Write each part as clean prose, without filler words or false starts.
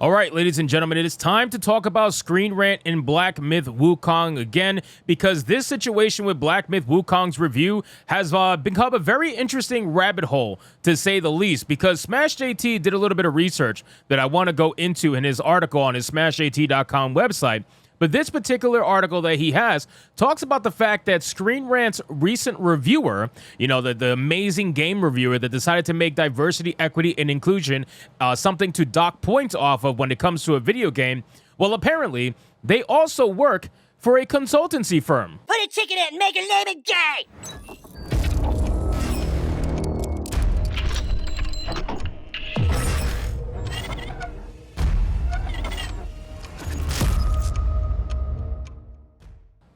All right, ladies and gentlemen, it is time to talk about Screenrant and Black Myth Wukong again, because this situation with Black Myth Wukong's review has become a very interesting rabbit hole, to say the least, because Smash JT did a little bit of research that I want to go into in his article on his SmashJT.com website. But this particular article that he has talks about the fact that Screenrant's recent reviewer, you know, the amazing game reviewer that decided to make diversity, equity, and inclusion something to dock points off of when it comes to a video game, well, apparently, they also work for a consultancy firm. Put a ticket in and make a name gay!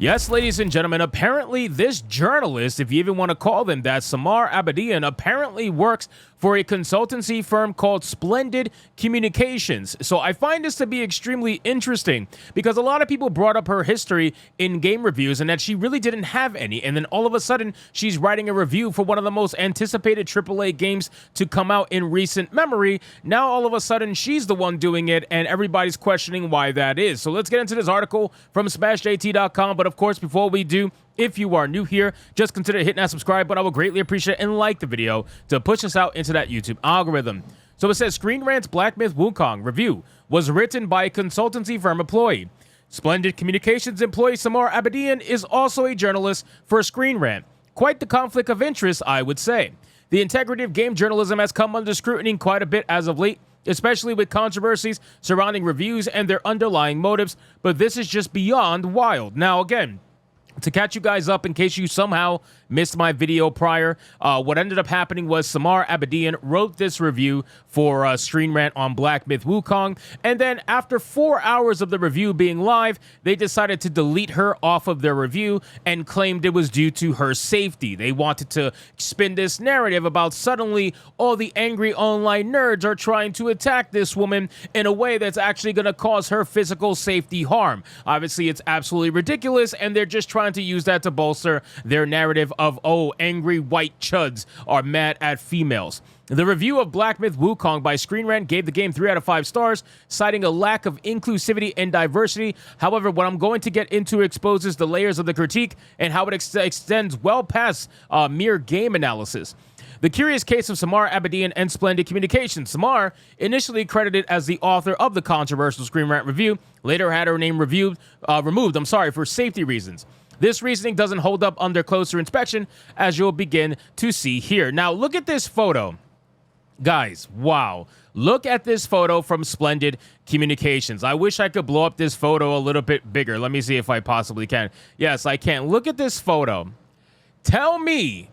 Yes, ladies and gentlemen, apparently this journalist, if you even want to call them that, Samar Abedian, apparently works for a consultancy firm called Splendid Communications. So I find this to be extremely interesting because a lot of people brought up her history in game reviews and that she really didn't have any. And then all of a sudden, she's writing a review for one of the most anticipated AAA games to come out in recent memory. Now, all of a sudden, she's the one doing it and everybody's questioning why that is. So let's get into this article from SmashJT.com. But of course, before we do, if you are new here, just consider hitting that subscribe button. I will greatly appreciate it, and like the video to push us out into that YouTube algorithm. So it says, Screenrant's Black Myth Wukong review was written by a consultancy firm employee. Splendid Communications employee Samar Abedian is also a journalist for Screenrant. Quite the conflict of interest, I would say. The integrity of game journalism has come under scrutiny quite a bit as of late, especially with controversies surrounding reviews and their underlying motives, but this is just beyond wild. Now, again, to catch you guys up in case you somehow missed my video prior, what ended up happening was Samar Abedian wrote this review for Screenrant on Black Myth Wukong, and then after 4 hours of the review being live, they decided to delete her off of their review and claimed it was due to her safety. They wanted to spin this narrative about suddenly all the angry online nerds are trying to attack this woman in a way that's actually going to cause her physical safety harm. Obviously, it's absolutely ridiculous, and they're just trying to use that to bolster their narrative of, oh, angry white chuds are mad at females. The review of Black Myth Wukong by Screenrant gave the game 3 out of 5 stars, citing a lack of inclusivity and diversity. However, what I'm going to get into exposes the layers of the critique and how it extends well past mere game analysis. The curious case of Samar Abedian and Splendid Communications. Samar, initially credited as the author of the controversial Screenrant review, later had her name removed for safety reasons. This reasoning doesn't hold up under closer inspection, as you'll begin to see here. Now, look at this photo. Guys, wow. Look at this photo from Splendid Communications. I wish I could blow up this photo a little bit bigger. Let me see if I possibly can. Yes, I can. Look at this photo. Tell me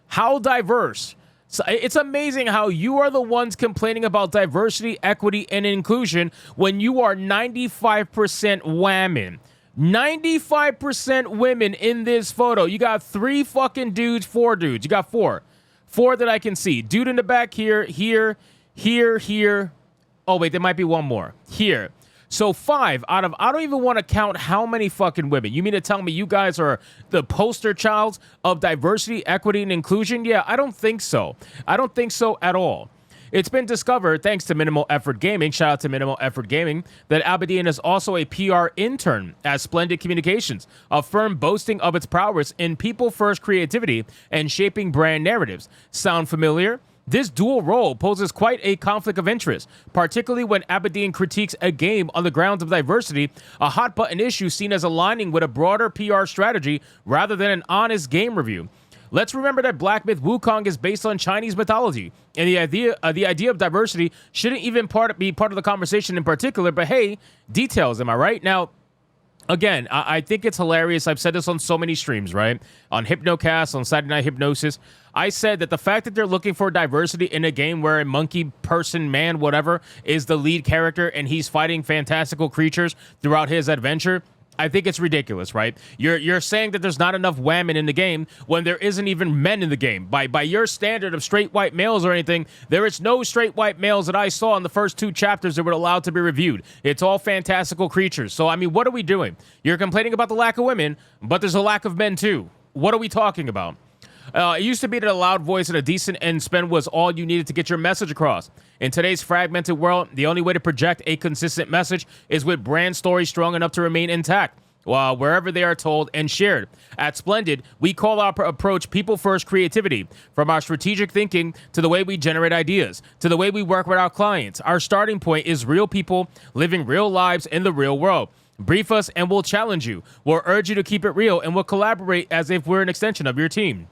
how diverse. So it's amazing how you are the ones complaining about diversity, equity, and inclusion when you are 95% women. 95% women in this photo. You got 3 fucking dudes, 4 dudes. You got 4. 4 that I can see. Dude in the back here, here. Oh, wait, there might be one more. Here. So 5 out of, I don't even want to count how many fucking women. You mean to tell me you guys are the poster child of diversity, equity, and inclusion? Yeah, I don't think so. I don't think so at all. It's been discovered, thanks to Minimal Effort Gaming, shout out to Minimal Effort Gaming, that Abedian is also a PR intern at Splendid Communications, a firm boasting of its prowess in people-first creativity and shaping brand narratives. Sound familiar? This dual role poses quite a conflict of interest, particularly when Abedian critiques a game on the grounds of diversity, a hot-button issue seen as aligning with a broader PR strategy rather than an honest game review. Let's remember that Black Myth Wukong is based on Chinese mythology, and the idea of diversity shouldn't even be part of the conversation in particular, but hey, details, am I right? Now, again, I think it's hilarious. I've said this on so many streams, right? On Hypnocast, on Saturday Night Hypnosis. I said that the fact that they're looking for diversity in a game where a monkey, person, man, whatever, is the lead character and he's fighting fantastical creatures throughout his adventure, I think it's ridiculous, right? You're saying that there's not enough women in the game when there isn't even men in the game. By your standard of straight white males or anything, there is no straight white males that I saw in the first 2 chapters that were allowed to be reviewed. It's all fantastical creatures. So, I mean, what are we doing? You're complaining about the lack of women, but there's a lack of men too. What are we talking about? It used to be that a loud voice and a decent end spend was all you needed to get your message across. In today's fragmented world, the only way to project a consistent message is with brand stories strong enough to remain intact, wherever they are told and shared. At Splendid, we call our approach people-first creativity. From our strategic thinking to the way we generate ideas, to the way we work with our clients, our starting point is real people living real lives in the real world. Brief us and we'll challenge you. We'll urge you to keep it real and we'll collaborate as if we're an extension of your team.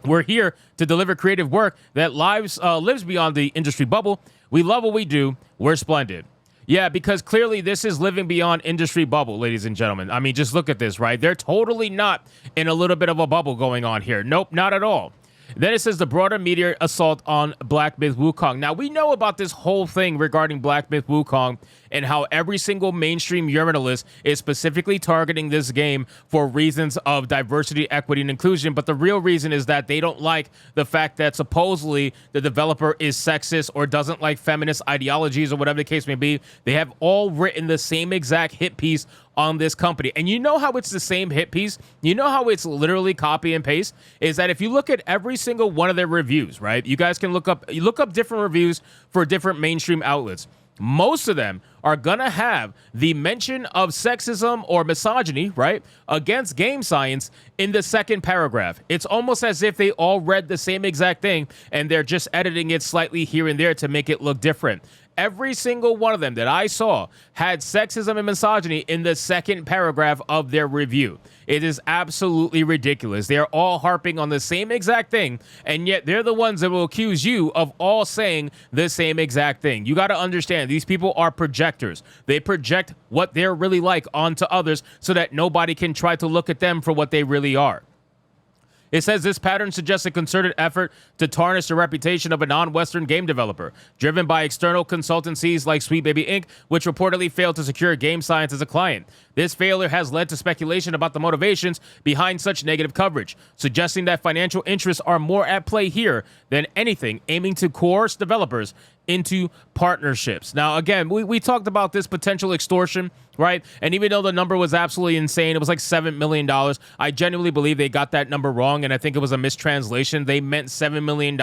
We're here to deliver creative work that lives beyond the industry bubble. We love what we do. We're Splendid. Yeah, because clearly this is living beyond industry bubble, ladies and gentlemen. I mean, just look at this, right? They're totally not in a little bit of a bubble going on here. Nope, not at all. Then it says the broader media assault on Black Myth Wukong. Now, we know about this whole thing regarding Black Myth Wukong and how every single mainstream journalist is specifically targeting this game for reasons of diversity, equity, and inclusion. But the real reason is that they don't like the fact that supposedly the developer is sexist or doesn't like feminist ideologies or whatever the case may be. They have all written the same exact hit piece on this company. And you know how it's the same hit piece? You know how it's literally copy and paste? Is that if you look at every single one of their reviews, right? You guys can look up different reviews for different mainstream outlets. Most of them are going to have the mention of sexism or misogyny, right, against game science in the second paragraph. It's almost as if they all read the same exact thing and they're just editing it slightly here and there to make it look different. Every single one of them that I saw had sexism and misogyny in the second paragraph of their review. It is absolutely ridiculous. They're all harping on the same exact thing, and yet they're the ones that will accuse you of all saying the same exact thing. You got to understand, these people are projectors. They project what they're really like onto others so that nobody can try to look at them for what they really are. It says this pattern suggests a concerted effort to tarnish the reputation of a non-Western game developer, driven by external consultancies like Sweet Baby Inc., which reportedly failed to secure game science as a client. This failure has led to speculation about the motivations behind such negative coverage, suggesting that financial interests are more at play here than anything, aiming to coerce developers into partnerships. Now, again, we talked about this potential extortion, right? And even though the number was absolutely insane, it was like $7 million. I genuinely believe they got that number wrong, and I think it was a mistranslation. They meant $7 million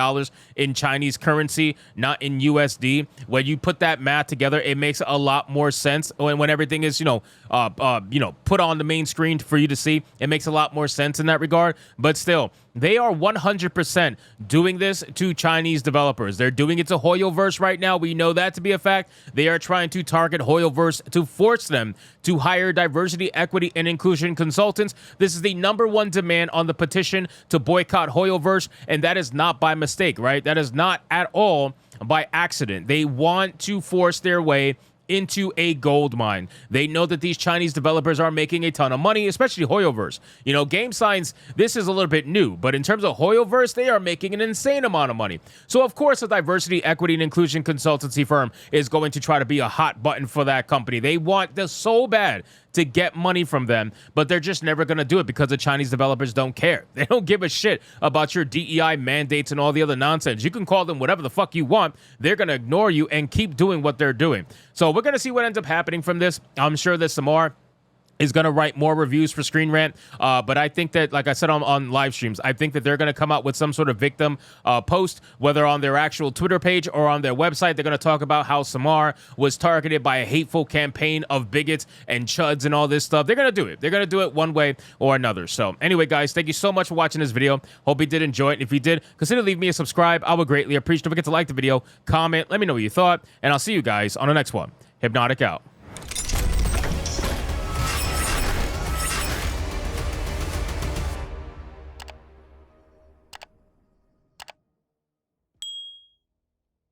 in Chinese currency, not in USD. When you put that math together, it makes a lot more sense. When everything is, put on the main screen for you to see, it makes a lot more sense in that regard. But still, they are 100% doing this to Chinese developers. They're doing it to Hoyoverse right now. We know that to be a fact. They are trying to target Hoyoverse to force them to hire diversity, equity, and inclusion consultants. This is the #1 demand on the petition to boycott Hoyoverse, and that is not by mistake, right? That is not at all by accident. They want to force their way into a gold mine. They know that these Chinese developers are making a ton of money, especially Hoyoverse. Game science, this is a little bit new, but in terms of Hoyoverse, they are making an insane amount of money. So, of course, a diversity, equity, and inclusion consultancy firm is going to try to be a hot button for that company. They want this so bad to get money from them, but they're just never going to do it because the Chinese developers don't care. They don't give a shit about your DEI mandates and all the other nonsense. You can call them whatever the fuck you want. They're going to ignore you and keep doing what they're doing. So we're going to see what ends up happening from this. I'm sure that Samar is going to write more reviews for Screenrant, but I think that, like I said on live streams, I think that they're going to come out with some sort of victim post, whether on their actual Twitter page or on their website. They're going to talk about how Samar was targeted by a hateful campaign of bigots and chuds and all this stuff. They're going to do it. They're going to do it one way or another. So anyway, guys, thank you so much for watching this video. Hope you did enjoy it. If you did, consider leaving me a subscribe. I would greatly appreciate it. Don't forget to like the video, comment, let me know what you thought, and I'll see you guys on the next one. Hypnotic out.